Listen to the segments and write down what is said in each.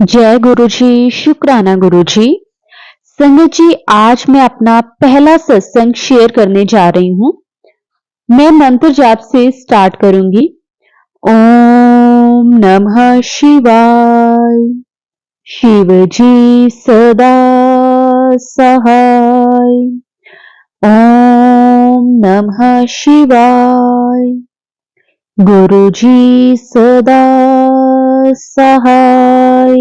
जय गुरु जी, शुक्राना गुरु जी। संगत जी, आज मैं अपना पहला सत्संग शेयर करने जा रही हूँ। मैं मंत्र जाप से स्टार्ट करूंगी। ओम नमः शिवाय। शिव जी सदा सहाय। ओम नमः शिवाय। गुरु जी सदा सहाय।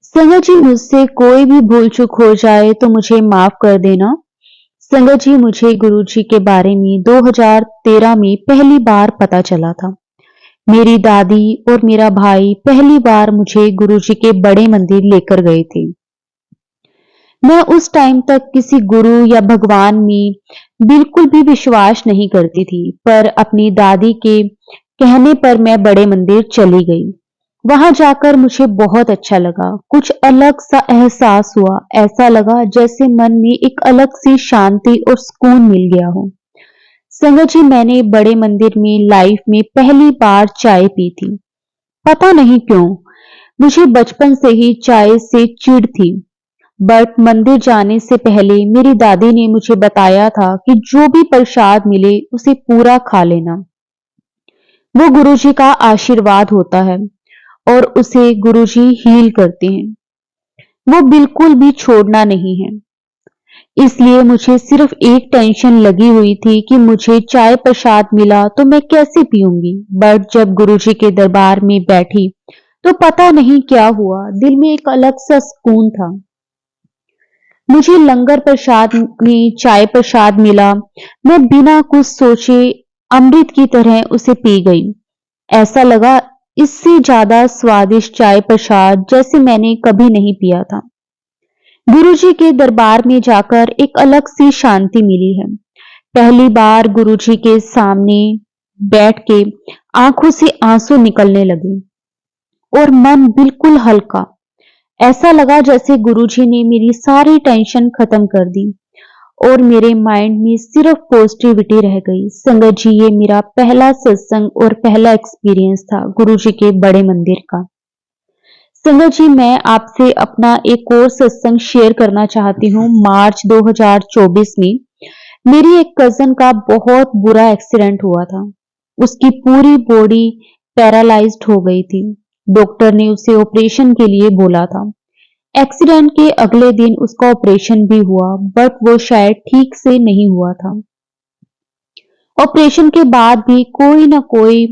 संगत जी, मुझसे कोई भी भूल चूक हो जाए तो मुझे माफ कर देना। संगत जी, मुझे गुरु जी के बारे में 2013 में पहली बार पता चला था। मेरी दादी और मेरा भाई पहली बार मुझे गुरु जी के बड़े मंदिर लेकर गए थे। मैं उस टाइम तक किसी गुरु या भगवान में बिल्कुल भी विश्वास नहीं करती थी, पर अपनी दादी के कहने पर मैं बड़े मंदिर चली गई। वहां जाकर मुझे बहुत अच्छा लगा। कुछ अलग सा एहसास हुआ। ऐसा लगा जैसे मन में एक अलग सी शांति और सुकून मिल गया हो। संगत जी, मैंने बड़े मंदिर में लाइफ में पहली बार चाय पी थी। पता नहीं क्यों, मुझे बचपन से ही चाय से चिढ़ थी। बट मंदिर जाने से पहले मेरी दादी ने मुझे बताया था कि जो भी प्रसाद मिले उसे पूरा खा लेना। वो गुरुजी का आशीर्वाद होता है और उसे गुरुजी हील करते हैं। वो बिल्कुल भी छोड़ना नहीं है। इसलिए मुझे सिर्फ एक टेंशन लगी हुई थी कि मुझे चाय प्रसाद मिला तो मैं कैसे पीऊंगी। बट जब गुरुजी के दरबार में बैठी तो पता नहीं क्या हुआ, दिल में एक अलग सा सुकून था। मुझे लंगर प्रसाद में चाय प्रसाद मिला। मैं बिना कुछ सोचे अमृत की तरह उसे पी गई। ऐसा लगा इससे ज्यादा स्वादिष्ट चाय प्रसाद जैसे मैंने कभी नहीं पिया था। गुरुजी के दरबार में जाकर एक अलग सी शांति मिली है। पहली बार गुरुजी के सामने बैठ के आंखों से आंसू निकलने लगे और मन बिल्कुल हल्का। ऐसा लगा जैसे गुरुजी ने मेरी सारी टेंशन खत्म कर दी और मेरे माइंड में सिर्फ पॉजिटिविटी रह गई। संगत जी, ये मेरा पहला सत्संग और पहला एक्सपीरियंस था गुरुजी के बड़े मंदिर का। संगत जी, मैं आपसे अपना एक और सत्संग शेयर करना चाहती हूँ। मार्च 2024 में मेरी एक कजन का बहुत बुरा एक्सीडेंट हुआ था। उसकी पूरी बॉडी पैरालाइज्ड हो गई थी। डॉक्टर ने उसे ऑपरेशन के लिए बोला था। एक्सीडेंट के अगले दिन उसका ऑपरेशन भी हुआ, बट वो शायद ठीक से नहीं हुआ था। ऑपरेशन के बाद भी कोई ना कोई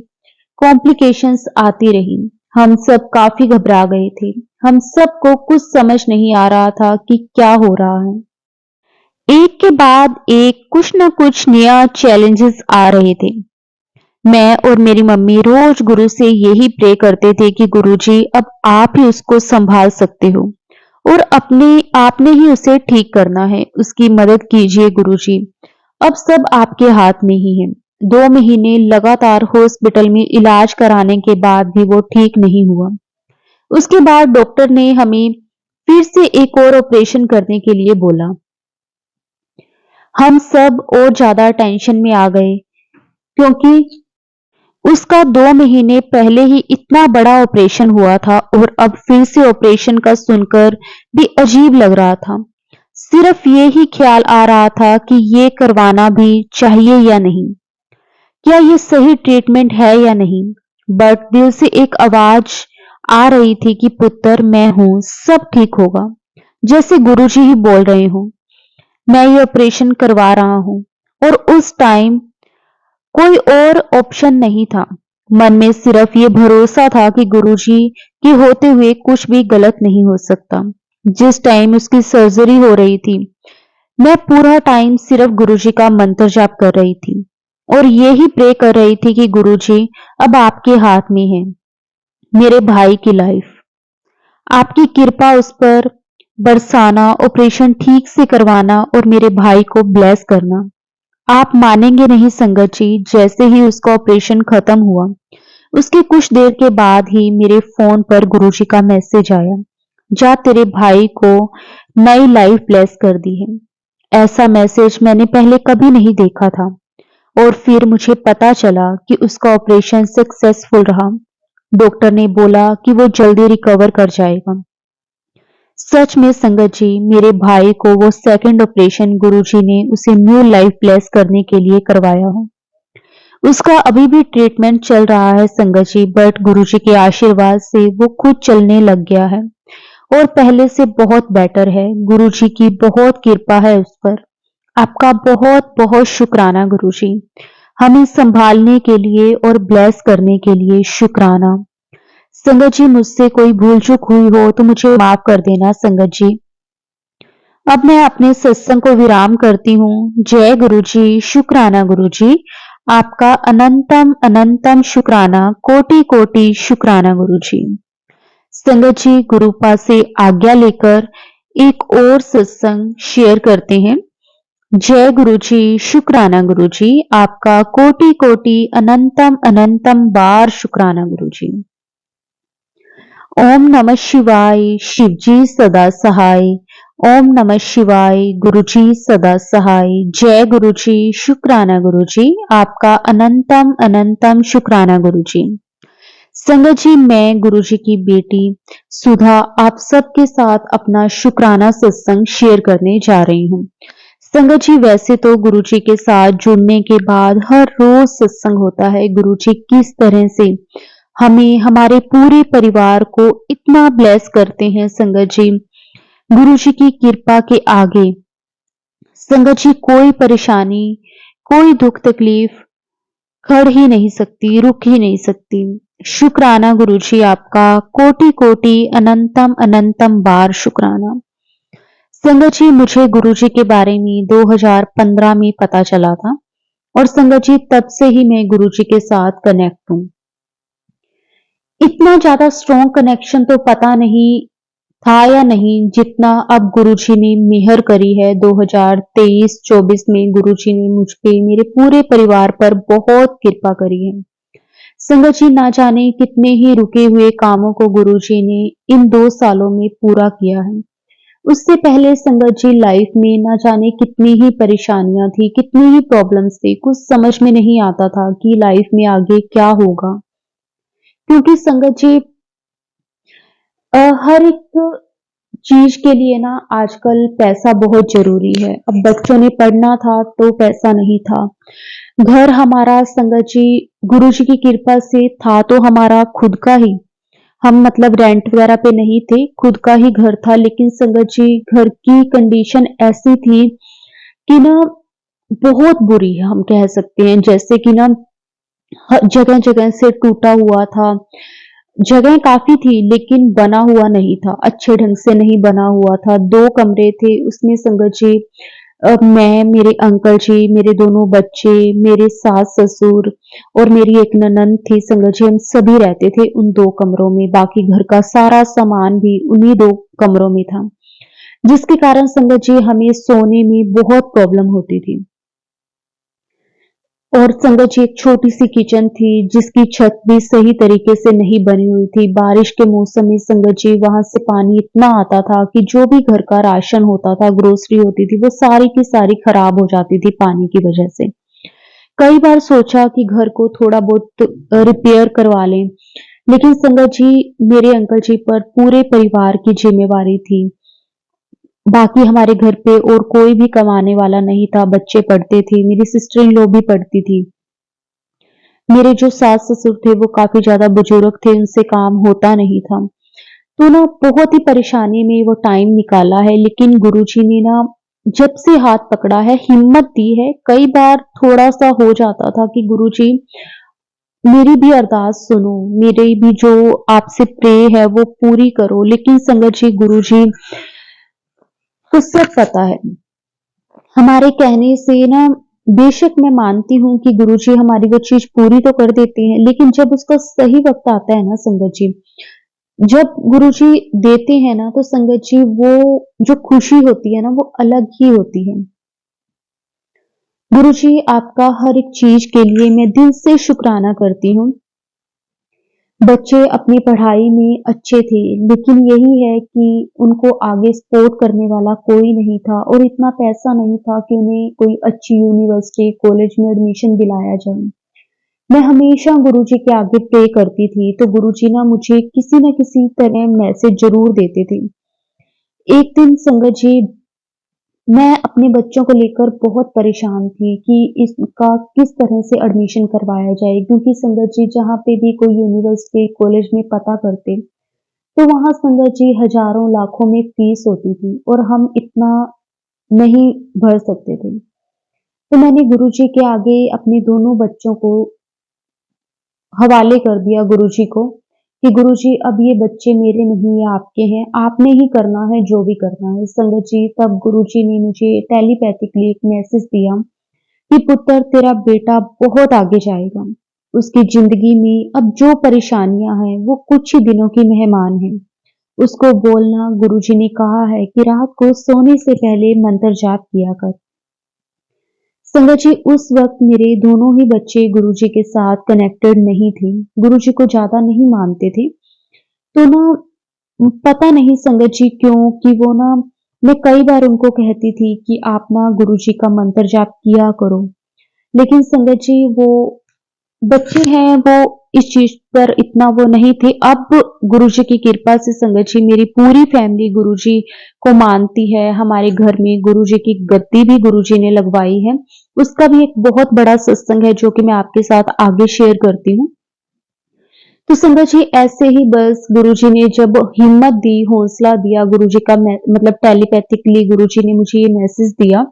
कॉम्प्लिकेशंस आती रही। हम सब काफी घबरा गए थे। हम सबको कुछ समझ नहीं आ रहा था कि क्या हो रहा है। एक के बाद एक कुछ ना कुछ नया चैलेंजेस आ रहे थे। मैं और मेरी मम्मी रोज गुरु से यही प्रे करते थे कि गुरुजी, अब आप ही उसको संभाल सकते हो और अपने आपने ही उसे ठीक करना है। उसकी मदद कीजिए गुरुजी। अब सब आपके हाथ में ही है। 2 महीने लगातार हॉस्पिटल में इलाज कराने के बाद भी वो ठीक नहीं हुआ। उसके बाद डॉक्टर ने हमें फिर से एक और ऑपरेशन करने के लिए बोला। हम सब और ज्यादा टेंशन में आ गए क्योंकि उसका 2 महीने पहले ही इतना बड़ा ऑपरेशन हुआ था और अब फिर से ऑपरेशन का सुनकर भी अजीब लग रहा था। सिर्फ ये ही ख्याल आ रहा था कि ये करवाना भी चाहिए या नहीं, क्या ये सही ट्रीटमेंट है या नहीं। बट दिल से एक आवाज आ रही थी कि पुत्र, मैं हूं, सब ठीक होगा। जैसे गुरुजी ही बोल रहे हो। मैं ये ऑपरेशन करवा रहा हूं और उस टाइम कोई और ऑप्शन नहीं था। मन में सिर्फ ये भरोसा था कि गुरुजी के होते हुए कुछ भी गलत नहीं हो सकता। जिस टाइम उसकी सर्जरी हो रही थी, मैं पूरा टाइम सिर्फ गुरुजी का मंत्र जाप कर रही थी और ये ही प्रे कर रही थी कि गुरुजी, अब आपके हाथ में है मेरे भाई की लाइफ। आपकी कृपा उस पर बरसाना, ऑपरेशन ठीक से करवाना और मेरे भाई को ब्लेस करना। आप मानेंगे नहीं संगत जी, जैसे ही उसका ऑपरेशन खत्म हुआ उसके कुछ देर के बाद ही मेरे फोन पर गुरुजी का मैसेज आया, जा तेरे भाई को नई लाइफ ब्लेस कर दी है। ऐसा मैसेज मैंने पहले कभी नहीं देखा था। और फिर मुझे पता चला कि उसका ऑपरेशन सक्सेसफुल रहा। डॉक्टर ने बोला कि वो जल्दी रिकवर कर जाएगा। सच में संगत जी, मेरे भाई को वो सेकंड ऑपरेशन गुरुजी ने उसे न्यू लाइफ ब्लेस करने के लिए करवाया है। उसका अभी भी ट्रीटमेंट चल रहा है संगत जी, बट गुरुजी के आशीर्वाद से वो खुद चलने लग गया है और पहले से बहुत बेटर है। गुरुजी की बहुत कृपा है उस पर। आपका बहुत बहुत शुक्राना गुरुजी, हमें संभालने के लिए और ब्लेस करने के लिए शुक्राना। संगत जी, मुझसे कोई भूल चूक हुई हो तो मुझे माफ कर देना संगत जी। अब मैं अपने सत्संग को विराम करती हूँ। जय गुरु जी, शुक्राना गुरु जी, आपका अनंतम अनंतम शुक्राना, कोटि कोटि शुक्राना गुरु जी। संगत जी, गुरुपा से आज्ञा लेकर एक और सत्संग शेयर करते हैं। जय गुरु जी, शुक्राना गुरु जी, आपका कोटि कोटि अनंतम अनंतम बार शुक्राना गुरु जी। ओम नमः शिवाय, शिवजी सदा सहाय। ओम नमः शिवाय, गुरुजी सदा सहाय। जय गुरुजी, शुक्राना गुरुजी, आपका अनंतम अनंतम शुक्राना गुरुजी। संगत जी, मैं गुरुजी की बेटी सुधा आप सबके साथ अपना शुक्राना सत्संग शेयर करने जा रही हूँ। संगत जी, वैसे तो गुरुजी के साथ जुड़ने के बाद हर रोज सत्संग होता है। गुरुजी किस तरह से हमें, हमारे पूरे परिवार को इतना ब्लेस करते हैं संगत जी। गुरुजी की कृपा के आगे संगत जी कोई परेशानी, कोई दुख तकलीफ खड़ ही नहीं सकती, रुक ही नहीं सकती। शुक्राना गुरुजी, आपका कोटि कोटि अनंतम अनंतम बार शुक्राना। संगत जी, मुझे गुरुजी के बारे में 2015 में पता चला था और संगत जी तब से ही मैं गुरुजी के साथ कनेक्ट हूँ। इतना ज्यादा स्ट्रॉन्ग कनेक्शन तो पता नहीं था या नहीं जितना अब गुरुजी ने मेहर करी है। 2023-24 में गुरुजी ने मुझ पे, मेरे पूरे परिवार पर बहुत कृपा करी है। संगत जी, ना जाने कितने ही रुके हुए कामों को गुरुजी ने इन 2 सालों में पूरा किया है। उससे पहले संगत जी लाइफ में ना जाने कितनी ही परेशानियां थी, कितनी ही प्रॉब्लम्स थी, कुछ समझ में नहीं आता था कि लाइफ में आगे क्या होगा। क्योंकि संगत जी हर एक चीज के लिए ना आजकल पैसा बहुत जरूरी है। अब बच्चों ने पढ़ना था तो पैसा नहीं था। घर हमारा संगत जी गुरु जी की कृपा से था तो हमारा खुद का ही, हम मतलब रेंट वगैरह पे नहीं थे, खुद का ही घर था। लेकिन संगत जी घर की कंडीशन ऐसी थी कि ना बहुत बुरी है, हम कह सकते हैं। जैसे कि ना जगह जगह से टूटा हुआ था, जगह काफी थी लेकिन बना हुआ नहीं था, अच्छे ढंग से नहीं बना हुआ था। 2 कमरे थे उसमें संगत जी, मैं, मेरे अंकल जी, मेरे दोनों बच्चे, मेरे सास ससुर और मेरी एक ननंद थी संगत जी, हम सभी रहते थे उन 2 कमरों में। बाकी घर का सारा सामान भी उन्हीं 2 कमरों में था, जिसके कारण संगत जी हमें सोने में बहुत प्रॉब्लम होती थी। और संगत जी एक छोटी सी किचन थी जिसकी छत भी सही तरीके से नहीं बनी हुई थी। बारिश के मौसम में संगत जी वहां से पानी इतना आता था कि जो भी घर का राशन होता था, ग्रोसरी होती थी, वो सारी की सारी खराब हो जाती थी पानी की वजह से। कई बार सोचा कि घर को थोड़ा बहुत रिपेयर करवा लें, लेकिन संगत जी मेरे अंकल जी पर पूरे परिवार की जिम्मेवारी थी। बाकी हमारे घर पे और कोई भी कमाने वाला नहीं था। बच्चे पढ़ते थे, मेरी सिस्टर इन लॉ भी पढ़ती थी, मेरे जो सास ससुर थे वो काफी ज्यादा बुजुर्ग थे, उनसे काम होता नहीं था। तो ना बहुत ही परेशानी में वो टाइम निकाला है। लेकिन गुरुजी ने ना जब से हाथ पकड़ा है, हिम्मत दी है। कई बार थोड़ा सा हो जाता था कि गुरुजी मेरी भी अरदास सुनो, मेरे भी जो आपसे प्रे है वो पूरी करो। लेकिन संगत जी गुरुजी को सब पता है, हमारे कहने से ना, बेशक मैं मानती हूँ कि गुरुजी हमारी वो चीज पूरी तो कर देते हैं, लेकिन जब उसका सही वक्त आता है ना संगत जी, जब गुरुजी देते हैं ना, तो संगत जी वो जो खुशी होती है ना वो अलग ही होती है। गुरुजी आपका हर एक चीज के लिए मैं दिल से शुक्राना करती हूँ। बच्चे अपनी पढ़ाई में अच्छे थे, लेकिन यही है कि उनको आगे सपोर्ट करने वाला कोई नहीं था और इतना पैसा नहीं था कि उन्हें कोई अच्छी यूनिवर्सिटी, कॉलेज में एडमिशन दिलाया जाए। मैं हमेशा गुरुजी के आगे प्रे करती थी, तो गुरुजी ना मुझे किसी न किसी तरह मैसेज ज़रूर देते थे। एक दिन संगत जी, मैं अपने बच्चों को लेकर बहुत परेशान थी कि इसका किस तरह से एडमिशन करवाया जाए, क्योंकि संगत जी जहाँ पे भी कोई यूनिवर्सिटी, कॉलेज में पता करते, तो वहाँ संगत जी हज़ारों, लाखों में फीस होती थी और हम इतना नहीं भर सकते थे। तो मैंने गुरुजी के आगे अपने दोनों बच्चों को हवाले कर दिया गुरुजी को कि गुरुजी अब ये बच्चे मेरे नहीं, ये आपके हैं, आपने ही करना है जो भी करना है। संगत जी तब गुरुजी ने मुझे टेलीपैथिकली एक मैसेज दिया कि पुत्र तेरा बेटा बहुत आगे जाएगा। उसकी जिंदगी में अब जो परेशानियां हैं वो कुछ ही दिनों की मेहमान हैं। उसको बोलना, गुरुजी ने कहा है कि रात को सोने से पहले मंत्र जाप किया कर। संगत जी उस वक्त मेरे दोनों ही बच्चे गुरुजी के साथ कनेक्टेड नहीं थे, गुरुजी को ज्यादा नहीं मानते थे। तो ना पता नहीं संगत जी क्यों कि वो ना, मैं कई बार उनको कहती थी कि आप ना गुरुजी का मंत्र जाप किया करो, लेकिन संगत जी वो बच्चे हैं, वो इस चीज पर इतना वो नहीं थे। अब गुरुजी की कृपा से संगत जी मेरी पूरी फैमिली गुरुजी को मानती है। हमारे घर में गुरुजी की गद्दी भी गुरुजी ने लगवाई है। उसका भी एक बहुत बड़ा सत्संग है जो कि मैं आपके साथ आगे शेयर करती हूँ। तो संगत जी ऐसे ही बस गुरुजी ने जब हिम्मत दी, हौसला दिया, गुरुजी का मतलब टेलीपैथिकली गुरुजी ने मुझे ये मैसेज दिया,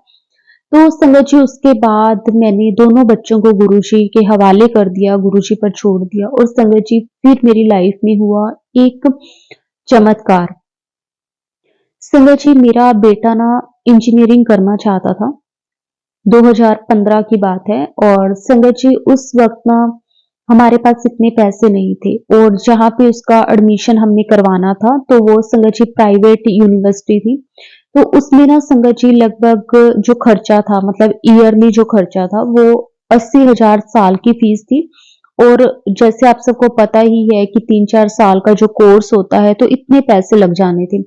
तो संगत जी उसके बाद मैंने दोनों बच्चों को गुरुजी के हवाले कर दिया, गुरुजी पर छोड़ दिया और संगत जी फिर मेरी लाइफ में हुआ एक चमत्कार। संगत जी मेरा बेटा ना इंजीनियरिंग करना चाहता था, 2015 की बात है और संगत जी उस वक्त ना हमारे पास इतने पैसे नहीं थे और जहाँ पे उसका एडमिशन हमने करवाना था तो वो संगत जी प्राइवेट यूनिवर्सिटी थी। तो उसमें ना संगत जी लगभग जो खर्चा था, मतलब ईयरली जो खर्चा था वो 80,000 साल की फीस थी। और जैसे आप सबको पता ही है कि 3-4 साल का जो कोर्स होता है तो इतने पैसे लग जाने थे,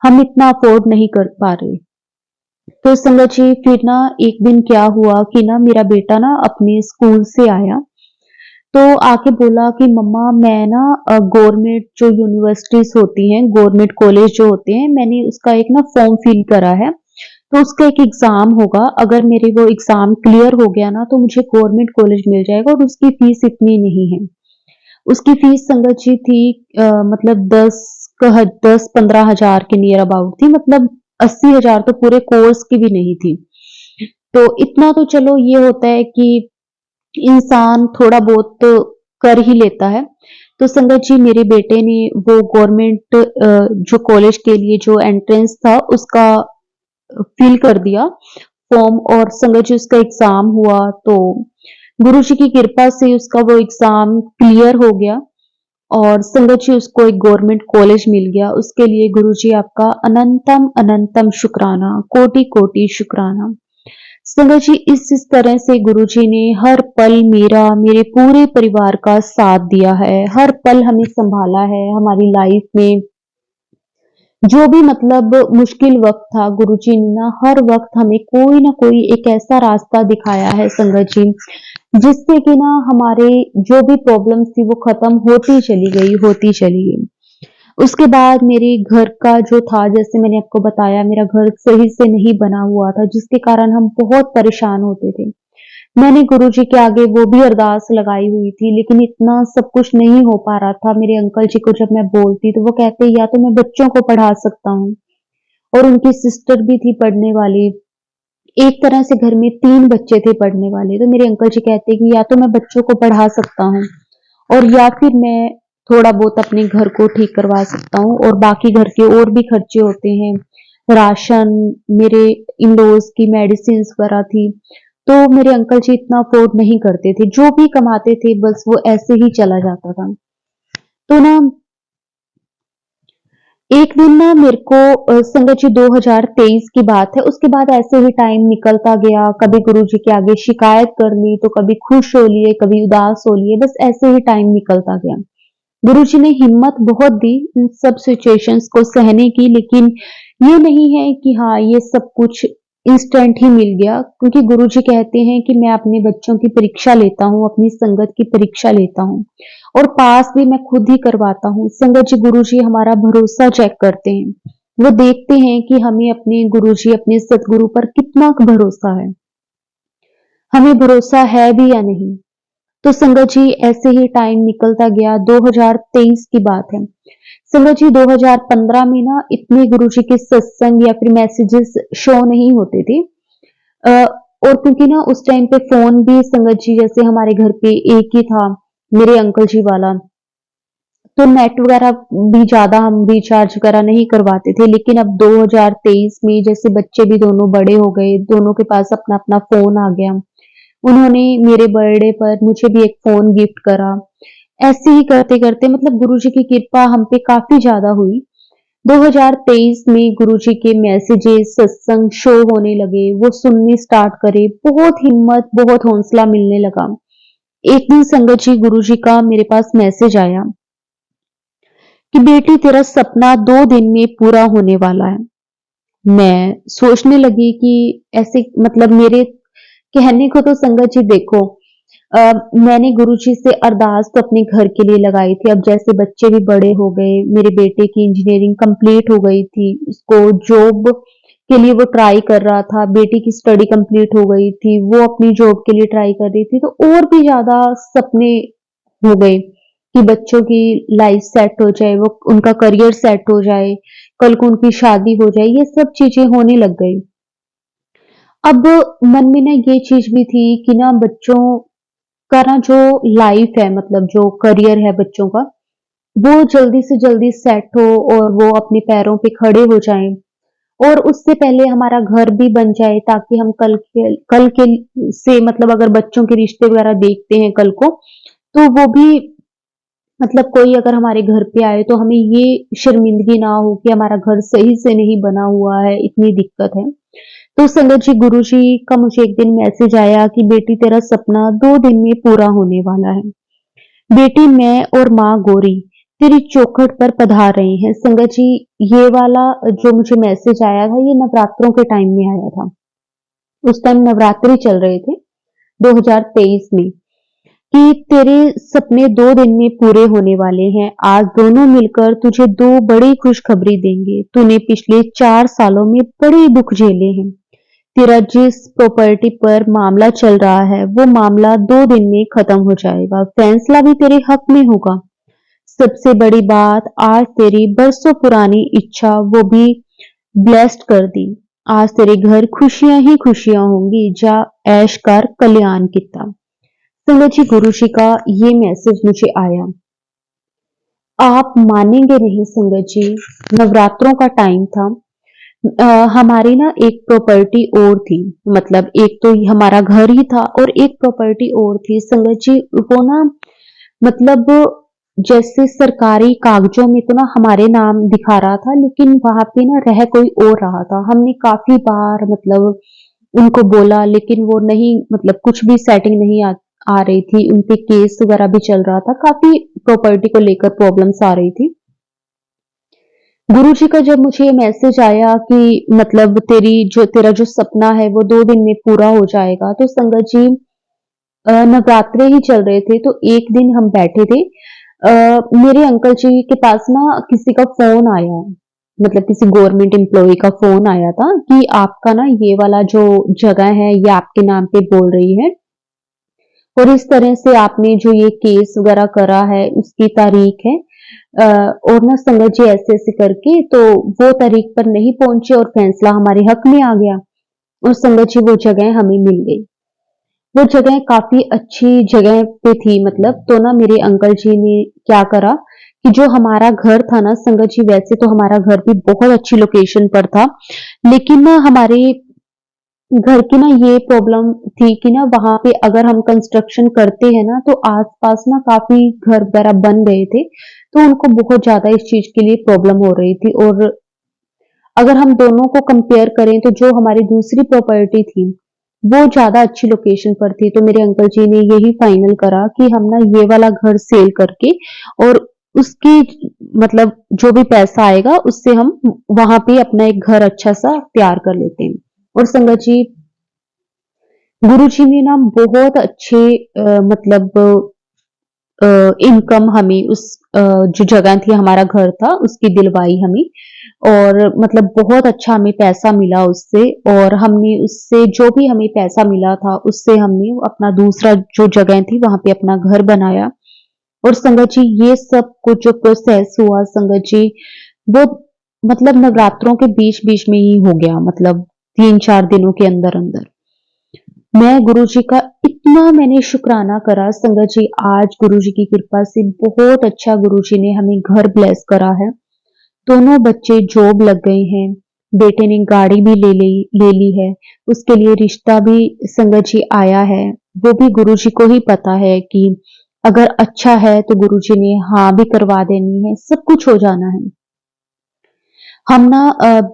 हम इतना अफोर्ड नहीं कर पा रहे। तो संगत जी फिर ना एक दिन क्या हुआ कि ना मेरा बेटा ना अपने स्कूल से आया, तो आके बोला कि मम्मा मैं ना गवर्नमेंट जो यूनिवर्सिटीज होती हैं, गवर्नमेंट कॉलेज जो होते हैं, मैंने उसका एक ना फॉर्म फिल करा है, तो उसका एक एग्जाम होगा, अगर मेरे वो एग्जाम क्लियर हो गया ना तो मुझे गवर्नमेंट कॉलेज मिल जाएगा और उसकी फीस इतनी नहीं है। उसकी फीस संगत जी थी मतलब 10-15 हजार के नियर अबाउट थी, मतलब 80,000 तो पूरे कोर्स की भी नहीं थी। तो इतना तो चलो ये होता है कि इंसान थोड़ा बहुत तो कर ही लेता है। तो संगत जी मेरे बेटे ने वो गवर्नमेंट जो कॉलेज के लिए जो एंट्रेंस था उसका फिल कर दिया फॉर्म और संगत जी उसका एग्जाम हुआ, तो गुरुजी की कृपा से उसका वो एग्जाम क्लियर हो गया और संगत जी उसको एक गवर्नमेंट कॉलेज मिल गया। उसके लिए गुरुजी आपका अनंतम अनंतम शुक्राना, कोटि कोटि शुक्राना। संगत जी इस तरह से गुरुजी ने हर पल मेरा, मेरे पूरे परिवार का साथ दिया है, हर पल हमें संभाला है हमारी लाइफ में। जो भी मतलब मुश्किल वक्त था, गुरुजी ने ना हर वक्त हमें कोई ना कोई एक ऐसा रास्ता दिखाया है संगत जी, जिससे कि ना हमारे जो भी प्रॉब्लम्स थी वो खत्म होती चली गई, होती चली गई। उसके बाद मेरे घर का जो था, जैसे मैंने आपको बताया, मेरा घर सही से नहीं बना हुआ था जिसके कारण हम बहुत परेशान होते थे। मैंने गुरुजी के आगे वो भी अरदास लगाई हुई थी, लेकिन इतना सब कुछ नहीं हो पा रहा था। मेरे अंकल जी को जब मैं बोलती तो वो कहते या तो मैं बच्चों को पढ़ा सकता हूँ, और उनकी सिस्टर भी थी पढ़ने वाली। एक तरह से घर में 3 बच्चे थे पढ़ने वाले, तो मेरे अंकल जी कहते कि या तो मैं बच्चों को पढ़ा सकता हूँ और या फिर मैं थोड़ा बहुत अपने घर को ठीक करवा सकता हूँ और बाकी घर के और भी खर्चे होते हैं, राशन, मेरे इन-लॉज की मेडिसिन वगैरह थी, तो मेरे अंकल जी इतना अफोर्ड नहीं करते थे, जो भी कमाते थे बस वो ऐसे ही चला जाता था। तो ना एक दिन ना मेरे को संगत जी 2023 की बात है, उसके बाद ऐसे ही टाइम निकलता गया, कभी गुरुजी के आगे शिकायत कर ली तो कभी खुश हो लिए, कभी उदास हो लिए, बस ऐसे ही टाइम निकलता गया। गुरुजी ने हिम्मत बहुत दी इन सब सिचुएशंस को सहने की, लेकिन ये नहीं है कि हाँ ये सब कुछ इंस्टेंट ही मिल गया, क्योंकि गुरुजी कहते हैं कि मैं अपने बच्चों की परीक्षा लेता हूँ, अपनी संगत की परीक्षा लेता हूँ और पास भी मैं खुद ही करवाता हूँ। संगत जी, गुरुजी हमारा भरोसा चेक करते हैं। वो देखते हैं कि हमें अपने गुरुजी, अपने सतगुरु पर कितना भरोसा है, हमें भरोसा है भी या नहीं। तो संगत जी, ऐसे ही टाइम निकलता गया। 2023 की बात है। संगत जी, 2015 में ना इतने गुरुजी के सत्संग या फिर मैसेजेस शो नहीं होते थे। अ, और क्योंकि ना उस टाइम पे फोन भी संगत जी जैसे हमारे घर पे एक ही था, मेरे अंकल जी वाला, तो नेट वगैरह भी ज्यादा हम रिचार्ज वगैरह नहीं करवाते थे। लेकिन अब 2023 में जैसे बच्चे भी दोनों बड़े हो गए, दोनों के पास अपना अपना फोन आ गया, उन्होंने मेरे बर्थडे पर मुझे भी एक फोन गिफ्ट करा। ऐसे ही करते करते मतलब गुरुजी की कृपा हम पे काफी ज्यादा हुई। 2023 में गुरुजी के मैसेजेस, सत्संग शो होने लगे, वो सुनने स्टार्ट करे, बहुत हिम्मत, बहुत हौसला मिलने लगा। एक दिन संगत जी, गुरुजी का मेरे पास मैसेज आया कि बेटी, तेरा सपना 2 दिन में पूरा होने वाला है। मैं सोचने लगी कि ऐसे मतलब मेरे कहने को तो संगत जी देखो, मैंने गुरुजी से अरदास तो अपने घर के लिए लगाई थी। अब जैसे बच्चे भी बड़े हो गए, मेरे बेटे की इंजीनियरिंग कंप्लीट हो गई थी, उसको जॉब के लिए वो ट्राई कर रहा था, बेटी की स्टडी कंप्लीट हो गई थी, वो अपनी जॉब के लिए ट्राई कर रही थी, तो और भी ज्यादा सपने हो गए कि बच्चों की लाइफ सेट हो जाए, वो उनका करियर सेट हो जाए, कल को उनकी शादी हो जाए, ये सब चीजें होने लग गई। अब मन में ना ये चीज भी थी कि ना बच्चों का ना जो लाइफ है, मतलब जो करियर है बच्चों का, वो जल्दी से जल्दी सेट हो और वो अपने पैरों पे खड़े हो जाएं, और उससे पहले हमारा घर भी बन जाए, ताकि हम कल के से मतलब अगर बच्चों के रिश्ते वगैरह देखते हैं कल को, तो वो भी मतलब कोई अगर हमारे घर पे आए तो हमें ये शर्मिंदगी ना हो कि हमारा घर सही से नहीं बना हुआ है, इतनी दिक्कत है। तो संगत जी, गुरुजी का मुझे एक दिन मैसेज आया कि बेटी, तेरा सपना 2 दिन में पूरा होने वाला है। बेटी, मैं और माँ गौरी तेरी चौखट पर पधार रहे हैं। संगत जी, ये वाला जो मुझे मैसेज आया था, ये नवरात्रों के टाइम में आया था। उस टाइम नवरात्रि चल रहे थे 2023 में, कि तेरे सपने 2 दिन में पूरे होने वाले हैं। आज दोनों मिलकर तुझे दो बड़ी खुशखबरी देंगे। तूने पिछले 4 सालों में बड़े दुख झेले हैं। तेरा जिस प्रॉपर्टी पर मामला चल रहा है, वो मामला 2 दिन में खत्म हो जाएगा। फैसला भी तेरे हक में होगा। सबसे बड़ी बात, आज तेरी बरसों पुरानी इच्छा वो भी ब्लेस्ड कर दी। आज तेरे घर खुशियां ही खुशियां होंगी। जा ऐश कर कल्याण किता। संगत जी, गुरु जी का ये मैसेज मुझे आया, आप मानेंगे नहीं संगत जी, नवरात्रों का टाइम था। हमारी ना एक प्रॉपर्टी और थी, मतलब एक तो हमारा घर ही था और एक प्रॉपर्टी और थी संगत जी। वो ना मतलब जैसे सरकारी कागजों में तो ना हमारे नाम दिखा रहा था, लेकिन वहां पे ना रह कोई और रहा था। हमने काफी बार मतलब उनको बोला, लेकिन वो नहीं, मतलब कुछ भी सेटिंग नहीं आ रही थी। उनपे केस वगैरह भी चल रहा था, काफी प्रॉपर्टी को लेकर प्रॉब्लम्स आ रही थी। गुरुजी का जब मुझे मैसेज आया कि मतलब तेरा जो सपना है वो 2 दिन में पूरा हो जाएगा, तो संगत जी नवरात्रे ही चल रहे थे, तो एक दिन हम बैठे थे। मेरे अंकल जी के पास ना किसी का फोन आया, मतलब किसी गवर्नमेंट एम्प्लॉय का फोन आया था कि आपका ना ये वाला जो जगह है ये आपके नाम पे बोल रही है, और इस तरह से आपने जो ये केस वगैरह करा है उसकी तारीख है। और ना संगत जी ऐसे ऐसे करके तो वो तारीख पर नहीं पहुंचे और फैसला हमारे हक में आ गया, और संगत जी वो जगह हमें मिल गई। वो जगह काफी अच्छी जगह पे थी, मतलब तो ना मेरे अंकल जी ने क्या करा कि जो हमारा घर था ना संगत जी, वैसे तो हमारा घर भी बहुत अच्छी लोकेशन पर था, लेकिन ना हमारे घर की ना ये प्रॉब्लम थी कि ना वहां पे अगर हम कंस्ट्रक्शन करते हैं ना, तो आसपास ना काफी घर वगैरह बन गए थे, तो उनको बहुत ज्यादा इस चीज के लिए प्रॉब्लम हो रही थी। और अगर हम दोनों को कंपेयर करें तो जो हमारी दूसरी प्रॉपर्टी थी वो ज्यादा अच्छी लोकेशन पर थी, तो मेरे अंकल जी ने यही फाइनल करा कि हम ना ये वाला घर सेल करके और उसकी मतलब जो भी पैसा आएगा उससे हम वहां पे अपना एक घर अच्छा सा तैयार कर लेते हैं। और संगत जी, गुरु जी ने ना बहुत अच्छे मतलब इनकम हमें उस जो जगह थी, हमारा घर था, उसकी दिलवाई हमें। और मतलब बहुत अच्छा हमें पैसा मिला उससे, और हमने उससे जो भी हमें पैसा मिला था उससे हमने अपना दूसरा जो जगह थी वहां पे अपना घर बनाया। और संगत जी, ये सब कुछ जो प्रोसेस हुआ संगत जी, वो मतलब नवरात्रों के बीच बीच में ही हो गया, मतलब 3-4 दिनों के अंदर अंदर। मैं गुरुजी का इतना मैंने शुक्राना करा संगत जी। आज गुरुजी की कृपा से बहुत अच्छा गुरुजी ने हमें घर ब्लेस करा है। दोनों बच्चे जॉब लग गए हैं। बेटे ने गाड़ी भी ले ली है। उसके लिए रिश्ता भी संगत जी आया है। वो भी गुरुजी को ही पता है कि अगर अच्छा है तो गुरुजी ने हाँ भी करवा देनी है, सब कुछ हो जाना है। हम ना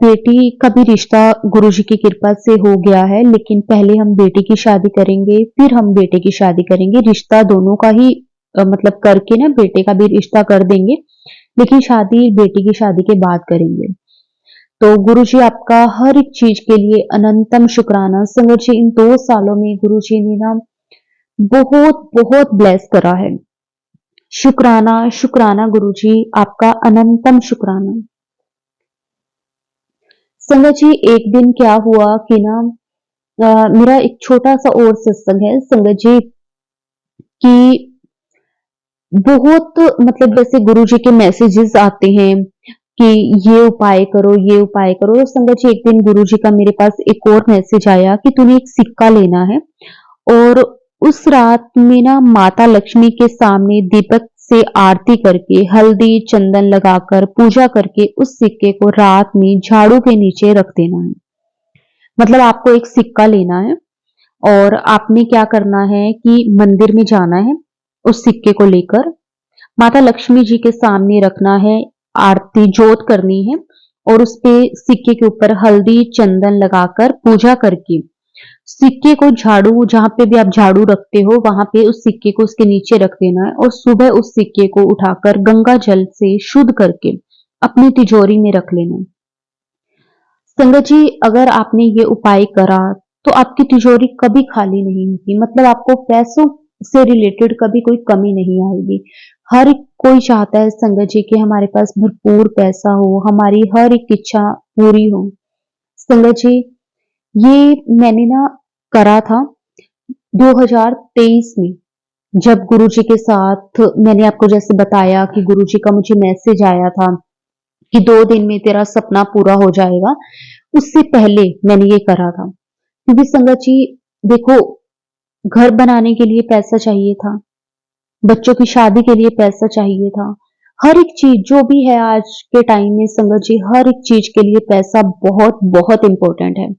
बेटी का भी रिश्ता गुरुजी की कृपा से हो गया है, लेकिन पहले हम बेटी की शादी करेंगे, फिर हम बेटे की शादी करेंगे। रिश्ता दोनों का ही मतलब करके ना बेटे का भी रिश्ता कर देंगे, लेकिन शादी बेटी की शादी के बाद करेंगे। तो गुरुजी आपका हर एक चीज के लिए अनंतम शुक्राना। संगत जी, इन 2 सालों में गुरुजी ने ना बहुत बहुत ब्लेस करा है। शुक्राना, शुक्राना गुरुजी, आपका अनंतम शुक्राना। संगत जी, एक दिन क्या हुआ कि ना मेरा एक छोटा सा और सत्संग है संगत जी, कि बहुत मतलब जैसे गुरु जी के मैसेजेस आते हैं कि ये उपाय करो, ये उपाय करो। तो संगत जी, एक दिन गुरु जी का मेरे पास एक और मैसेज आया कि तूने एक सिक्का लेना है, और उस रात में ना माता लक्ष्मी के सामने दीपक से आरती करके, हल्दी चंदन लगाकर पूजा करके उस सिक्के को रात में झाड़ू के नीचे रख देना है। मतलब आपको एक सिक्का लेना है, और आपने क्या करना है कि मंदिर में जाना है, उस सिक्के को लेकर माता लक्ष्मी जी के सामने रखना है, आरती जोत करनी है, और उस पे सिक्के के ऊपर हल्दी चंदन लगाकर पूजा करके सिक्के को झाड़ू, जहां पे भी आप झाड़ू रखते हो वहां पे उस सिक्के को उसके नीचे रख देना है, और सुबह उस सिक्के को उठाकर गंगा जल से शुद्ध करके अपनी तिजोरी में रख लेना है। संगत जी, अगर आपने ये उपाय करा तो आपकी तिजोरी कभी खाली नहीं होगी, मतलब आपको पैसों से रिलेटेड कभी कोई कमी नहीं आएगी। हर एक कोई चाहता है संगत जी कि हमारे पास भरपूर पैसा हो, हमारी हर एक इच्छा पूरी हो। संगत जी, ये मैंने ना करा था 2023 में, जब गुरुजी के साथ मैंने आपको जैसे बताया कि गुरुजी का मुझे मैसेज आया था कि 2 दिन में तेरा सपना पूरा हो जाएगा। उससे पहले मैंने ये करा था, क्योंकि संगत जी देखो, घर बनाने के लिए पैसा चाहिए था, बच्चों की शादी के लिए पैसा चाहिए था, हर एक चीज जो भी है आज के टाइम में संगत जी, हर एक चीज के लिए पैसा बहुत बहुत इंपॉर्टेंट है।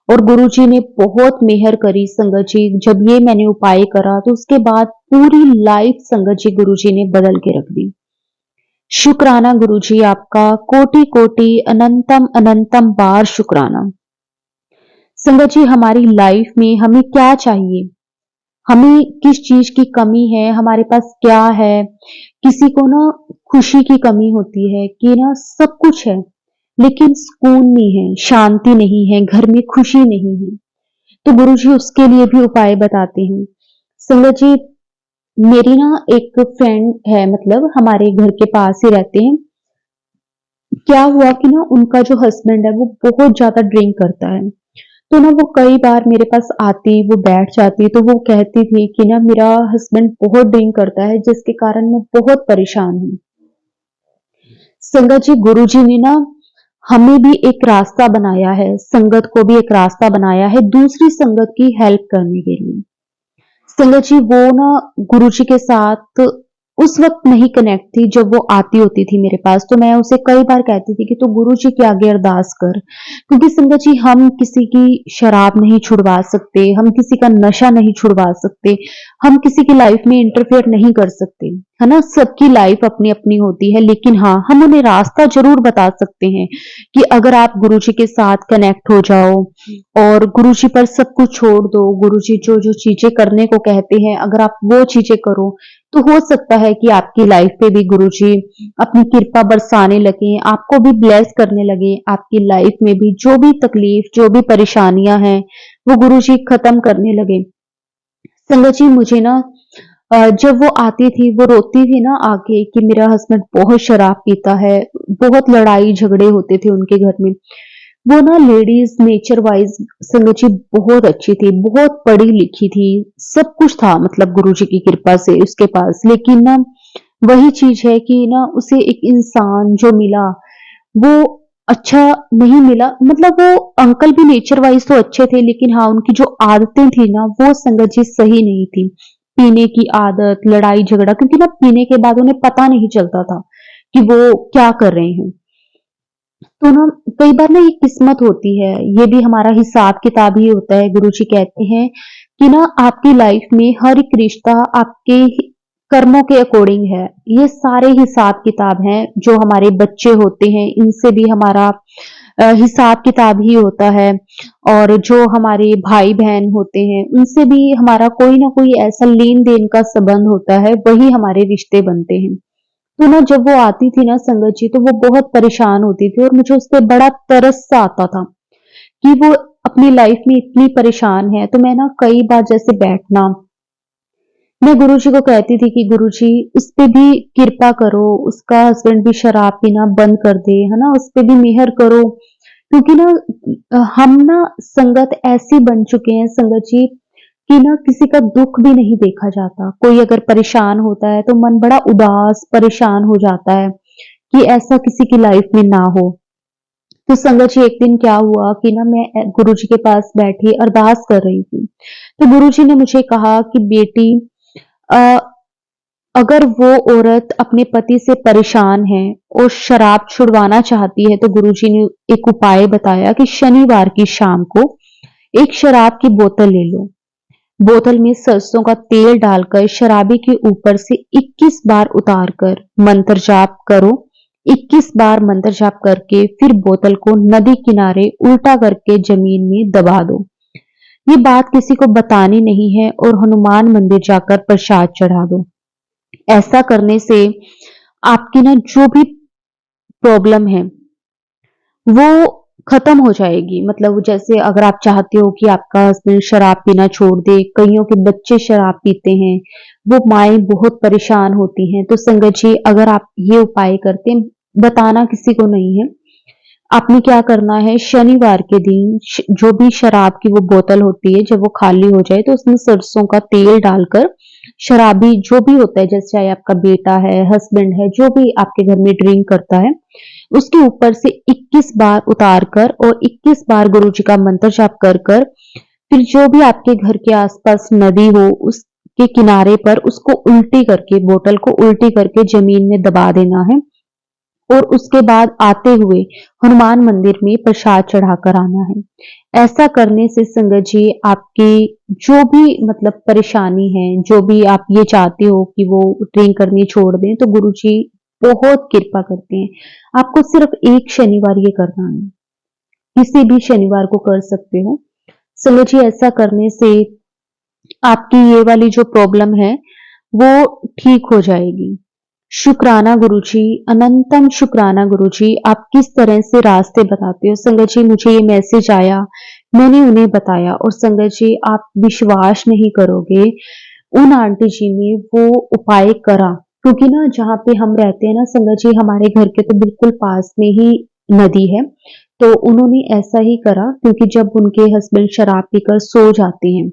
और गुरुजी ने बहुत मेहर करी संगत जी, जब ये मैंने उपाय करा तो उसके बाद पूरी लाइफ संगत जी गुरुजी ने बदल के रख दी। शुक्राना गुरुजी आपका, कोटि कोटि अनंतम अनंतम बार शुक्राना। संगत जी, हमारी लाइफ में हमें क्या चाहिए, हमें किस चीज की कमी है, हमारे पास क्या है। किसी को ना खुशी की कमी होती है कि ना सब कुछ है लेकिन सुकून नहीं है, शांति नहीं है, घर में खुशी नहीं है। तो गुरुजी उसके लिए भी उपाय बताते हैं। संगत जी, मेरी ना एक फ्रेंड है, मतलब हमारे घर के पास ही रहते हैं। क्या हुआ कि ना उनका जो हस्बैंड है वो बहुत ज्यादा ड्रिंक करता है। तो ना वो कई बार मेरे पास आती, वो बैठ जाती, तो वो कहती थी कि ना मेरा हस्बैंड बहुत ड्रिंक करता है जिसके कारण मैं बहुत परेशान हूँ। संगत जी, गुरुजी ने ना हमें भी एक रास्ता बनाया है, संगत को भी एक रास्ता बनाया है दूसरी संगत की हेल्प करने के लिए। संगत जी, वो ना गुरुजी के साथ उस वक्त नहीं कनेक्ट थी जब वो आती होती थी मेरे पास, तो मैं उसे कई बार कहती थी कि तू गुरुजी के आगे अरदास कर, क्योंकि संगत जी हम किसी की शराब नहीं छुड़वा सकते, हम किसी का नशा नहीं छुड़वा सकते, हम किसी की लाइफ में इंटरफेयर नहीं कर सकते, है ना। सबकी लाइफ अपनी अपनी होती है, लेकिन हाँ, हम उन्हें रास्ता जरूर बता सकते हैं कि अगर आप गुरुजी के साथ कनेक्ट हो जाओ और गुरुजी पर सब कुछ छोड़ दो, गुरुजी जो जो चीजें करने को कहते हैं अगर आप वो चीजें करो, तो हो सकता है कि आपकी लाइफ पे भी गुरुजी अपनी कृपा बरसाने लगे, आपको भी ब्लेस करने लगे, आपकी लाइफ में भी जो भी तकलीफ, जो भी परेशानियां हैं, वो गुरुजी खत्म करने लगे। संगत जी मुझे ना जब वो आती थी, वो रोती थी ना आके कि मेरा हस्बैंड बहुत शराब पीता है, बहुत लड़ाई झगड़े होते थे उनके घर में। वो ना लेडीज नेचर वाइज संगत जी बहुत अच्छी थी, बहुत पढ़ी लिखी थी, सब कुछ था मतलब गुरुजी की कृपा से उसके पास। लेकिन ना वही चीज है कि ना उसे एक इंसान जो मिला वो अच्छा नहीं मिला। मतलब वो अंकल भी नेचर वाइज तो अच्छे थे, लेकिन हाँ उनकी जो आदतें थी ना वो संगत जी सही नहीं थी। पीने की आदत, लड़ाई झगड़ा, क्योंकि ना पीने के बाद उन्हें पता नहीं चलता था कि वो क्या कर रहे हैं। तो ना कई बार ना ये किस्मत होती है, ये भी हमारा हिसाब किताब ही होता है। गुरुजी कहते हैं कि ना आपकी लाइफ में हर एक रिश्ता आपके कर्मों के अकॉर्डिंग है। ये सारे हिसाब किताब हैं, जो हमारे बच्चे होते हैं इनसे भी हमारा हिसाब किताब ही होता है, और जो हमारे भाई बहन होते हैं उनसे भी हमारा कोई ना कोई ऐसा लेन देन का संबंध होता है, वही हमारे रिश्ते बनते हैं। तो ना जब वो आती थी ना संगत जी, तो वो बहुत परेशान होती थी और मुझे उस पे बड़ा तरस सा आता था कि वो अपनी लाइफ में इतनी परेशान है। तो मैं ना कई बार जैसे बैठना, मैं गुरुजी को कहती थी कि गुरुजी उस पे भी कृपा करो, उसका हस्बैंड भी शराब पीना बंद कर दे, है ना, उस पे भी मेहर करो। क्योंकि ना हम ना संगत ऐसी बन चुके हैं संगत जी कि ना किसी का दुख भी नहीं देखा जाता। कोई अगर परेशान होता है तो मन बड़ा उदास परेशान हो जाता है कि ऐसा किसी की लाइफ में ना हो। तो संगत जी एक दिन क्या हुआ कि ना मैं गुरुजी के पास बैठी अरदास कर रही थी, तो गुरुजी ने मुझे कहा कि बेटी, अ, अगर वो औरत अपने पति से परेशान है और शराब छुड़वाना चाहती है, तो गुरुजी ने एक उपाय बताया कि शनिवार की शाम को एक शराब की बोतल ले लो। बोतल में सरसों का तेल डालकर शराबी के ऊपर से 21 बार उतार कर मंत्र जाप करो। 21 बार मंत्र जाप करके फिर बोतल को नदी किनारे उल्टा करके जमीन में दबा दो। ये बात किसी को बतानी नहीं है और हनुमान मंदिर जाकर प्रसाद चढ़ा दो। ऐसा करने से आपकी ना जो भी प्रॉब्लम है वो खत्म हो जाएगी। मतलब जैसे अगर आप चाहते हो कि आपका हस्बैंड शराब पीना छोड़ दे, कईयों के बच्चे शराब पीते हैं, वो माएँ बहुत परेशान होती हैं। तो संगत जी अगर आप ये उपाय करते हैं, बताना किसी को नहीं है। आपने क्या करना है, शनिवार के दिन जो भी शराब की वो बोतल होती है, जब वो खाली हो जाए तो उसमें सरसों का तेल डालकर शराबी जो भी होता है, जैसे चाहे आपका बेटा है, हस्बैंड है, जो भी आपके घर में ड्रिंक करता है, उसके ऊपर से 21 बार उतार कर और 21 बार गुरु जी का मंत्र जाप कर कर फिर जो भी आपके घर के आसपास नदी हो उसके किनारे पर उसको उल्टी करके, बोतल को उल्टी करके जमीन में दबा देना है। और उसके बाद आते हुए हनुमान मंदिर में प्रसाद चढ़ाकर आना है। ऐसा करने से संगत जी आपकी जो भी मतलब परेशानी है, जो भी आप ये चाहते हो कि वो ड्रिंक करनी छोड़ दें, तो गुरु जी बहुत कृपा करते हैं। आपको सिर्फ एक शनिवार ये करना है, किसी भी शनिवार को कर सकते हो। संगत जी ऐसा करने से आपकी ये वाली जो प्रॉब्लम है वो ठीक हो जाएगी। शुक्राना गुरुजी, अनंतम शुक्राना गुरुजी, आप किस तरह से रास्ते बताते हो। संगत जी मुझे ये मैसेज आया, मैंने उन्हें बताया, और संगत जी आप विश्वास नहीं करोगे, उन आंटी जी ने वो उपाय करा। क्योंकि ना जहाँ पे हम रहते हैं ना संगत जी, हमारे घर के तो बिल्कुल पास में ही नदी है। तो उन्होंने ऐसा ही करा, क्योंकि जब उनके हस्बैंड शराब पीकर सो जाते हैं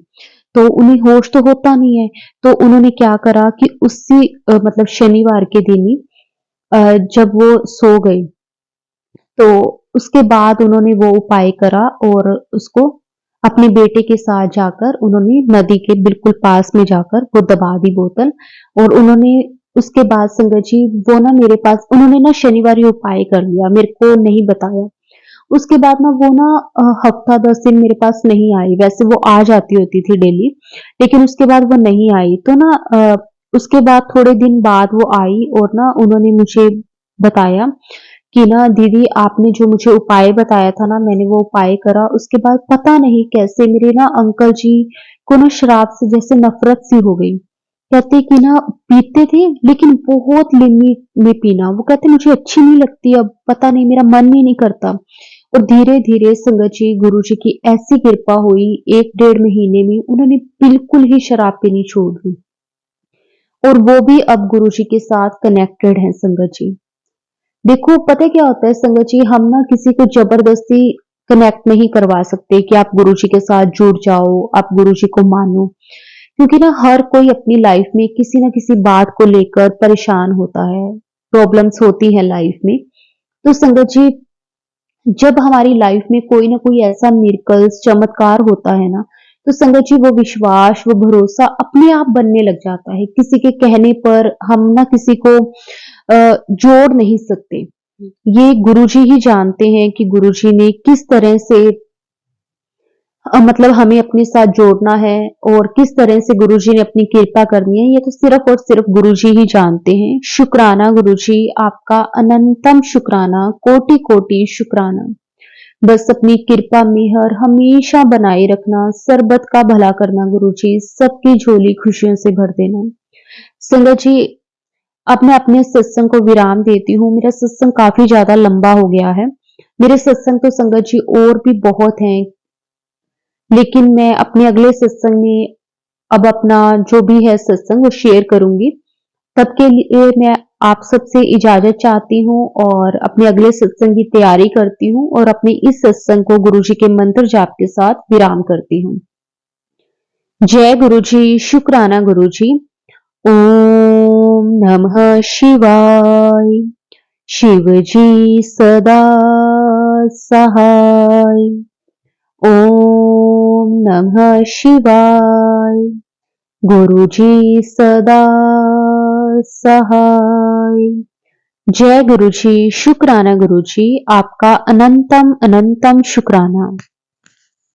तो उन्हें होश तो होता नहीं है। तो उन्होंने क्या करा कि उसी मतलब शनिवार के दिन ही जब वो सो गई, तो उसके बाद उन्होंने वो उपाय करा और उसको अपने बेटे के साथ जाकर उन्होंने नदी के बिल्कुल पास में जाकर वो दबा दी बोतल। और उन्होंने उसके बाद संगत जी वो ना मेरे पास, उन्होंने ना शनिवार ये उपाय कर लिया, मेरे को नहीं बताया। उसके बाद ना वो ना हफ्ता 10 दिन मेरे पास नहीं आई। वैसे वो आ जाती होती थी डेली, लेकिन उसके बाद वो नहीं आई। तो ना उसके बाद थोड़े दिन बाद वो आई और ना उन्होंने मुझे बताया कि ना दीदी आपने जो मुझे उपाय बताया था ना, मैंने वो उपाय करा। उसके बाद पता नहीं कैसे मेरे ना अंकल जी को ना शराब से जैसे नफरत सी हो गई। कहते कि ना पीते थे लेकिन बहुत लिमिट में पीना। वो कहते मुझे अच्छी नहीं लगती, अब पता नहीं मेरा मन ही नहीं करता। और धीरे धीरे संगत जी गुरु जी की ऐसी कृपा हुई, 1 डेढ़ महीने में उन्होंने बिल्कुल ही शराब पीनी छोड़ दी। और वो भी अब गुरु जी के साथ कनेक्टेड हैं संगत जी। देखो पता है क्या होता है संगत जी, हम ना किसी को जबरदस्ती कनेक्ट नहीं करवा सकते कि आप गुरु जी के साथ जुड़ जाओ, आप गुरु जी को मानो। क्योंकि ना हर कोई अपनी लाइफ में किसी ना किसी बात को लेकर परेशान होता है, प्रॉब्लम्स होती है लाइफ में। तो संगत जी, जब हमारी लाइफ में कोई ना कोई ऐसा मिरेकल्स चमत्कार होता है ना, तो संगत जी वो विश्वास, वो भरोसा अपने आप बनने लग जाता है। किसी के कहने पर हम ना किसी को जोड़ नहीं सकते। ये गुरुजी ही जानते हैं कि गुरुजी ने किस तरह से मतलब हमें अपने साथ जोड़ना है और किस तरह से गुरुजी ने अपनी कृपा करनी है, ये तो सिर्फ और सिर्फ गुरुजी ही जानते हैं। शुक्राना गुरुजी, आपका अनंतम शुक्राना, कोटि कोटि शुक्राना। बस अपनी कृपा मेहर हमेशा बनाए रखना, सरबत का भला करना गुरुजी, सबकी झोली खुशियों से भर देना। संगत जी, अब मैं अपने सत्संग को विराम देती हूँ। मेरा सत्संग काफी ज्यादा लंबा हो गया है। मेरे सत्संग तो संगत जी और भी बहुत हैं, लेकिन मैं अपने अगले सत्संग में अब अपना जो भी है सत्संग वो शेयर करूंगी। तब के लिए मैं आप सबसे इजाजत चाहती हूँ और अपने अगले सत्संग की तैयारी करती हूँ और अपने इस सत्संग को गुरुजी के मंत्र जाप के साथ विराम करती हूँ। जय गुरुजी, शुक्राना गुरुजी। ओम नमः शिवाय। शिवजी सदा सहाय। ओम नमः शिवाय। गुरुजी सदा सहाय। जय गुरुजी, शुक्राना गुरुजी, आपका अनंतम अनंतम शुक्राना।